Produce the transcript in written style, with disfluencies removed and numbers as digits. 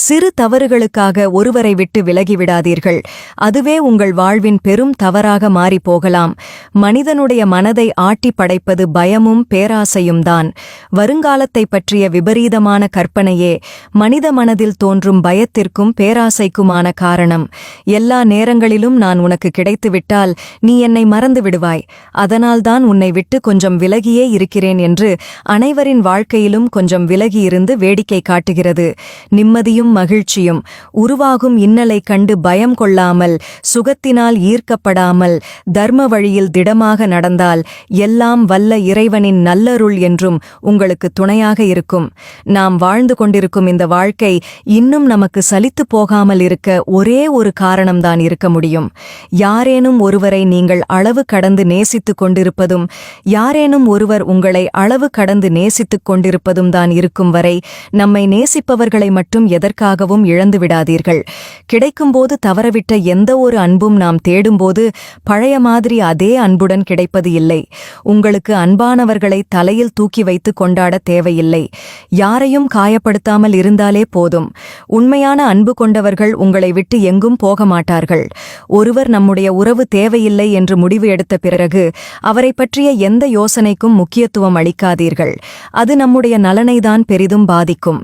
சிறு தவறுகளுக்காக ஒருவரை விட்டு விலகிவிடாதீர்கள். அதுவே உங்கள் வாழ்வின் பெரும் தவறாக மாறிப் போகலாம். மனிதனுடைய மனதை ஆட்டி படைப்பது பயமும் பேராசையும் தான். வருங்காலத்தை பற்றிய விபரீதமான கற்பனையே மனித மனதில் தோன்றும் பயத்திற்கும் பேராசைக்குமான காரணம். எல்லா நேரங்களிலும் நான் உனக்கு கிடைத்துவிட்டால் நீ என்னை மறந்து விடுவாய், அதனால்தான் உன்னை விட்டு கொஞ்சம் விலகியே இருக்கிறேன் என்று அனைவரின் வாழ்க்கையிலும் கொஞ்சம் விலகியிருந்து வேடிக்கை காட்டுகிறது. நிம்மதியும் மகிழ்ச்சியும் உருவாகும் இன்னலைக் கண்டு பயம் கொள்ளாமல், சுகத்தினால் ஈர்க்கப்படாமல், தர்ம வழியில் திடமாக நடந்தால் எல்லாம் வல்ல இறைவனின் நல்லருள் என்றும் உங்களுக்கு துணையாக இருக்கும். நாம் வாழ்ந்து கொண்டிருக்கும் இந்த வாழ்க்கை இன்னும் நமக்கு சலித்துப் போகாமல் இருக்க ஒரே ஒரு காரணம்தான் இருக்க முடியும். யாரேனும் ஒருவரை நீங்கள் அளவு கடந்து நேசித்துக் கொண்டிருப்பதும், யாரேனும் ஒருவர் உங்களை அளவு கடந்து நேசித்துக் கொண்டிருப்பதும் தான் இருக்கும் வரை நம்மை நேசிப்பவர்களை மட்டும் எதற்காகவும் இழந்துவிடாதீர்கள். கிடைக்கும்போது தவறவிட்ட எந்த ஒரு அன்பும் நாம் தேடும்போது பழைய மாதிரி அதே அன்புடன் கிடைப்பது இல்லை. உங்களுக்கு அன்பானவர்களை தலையில் தூக்கி வைத்து கொண்டாட தேவையில்லை. யாரையும் காயப்படுத்தாமல் இருந்தாலே போதும். உண்மையான அன்பு கொண்டவர்கள் உங்களை விட்டு எங்கும் போக மாட்டார்கள். ஒருவர் நம்முடைய உறவு தேவையில்லை என்று முடிவு எடுத்த பிறகு அவரை பற்றிய எந்த யோசனைக்கும் முக்கியத்துவம் அளிக்காதீர்கள். அது நம்முடைய நலனைதான் பெரிதும் பாதிக்கும்.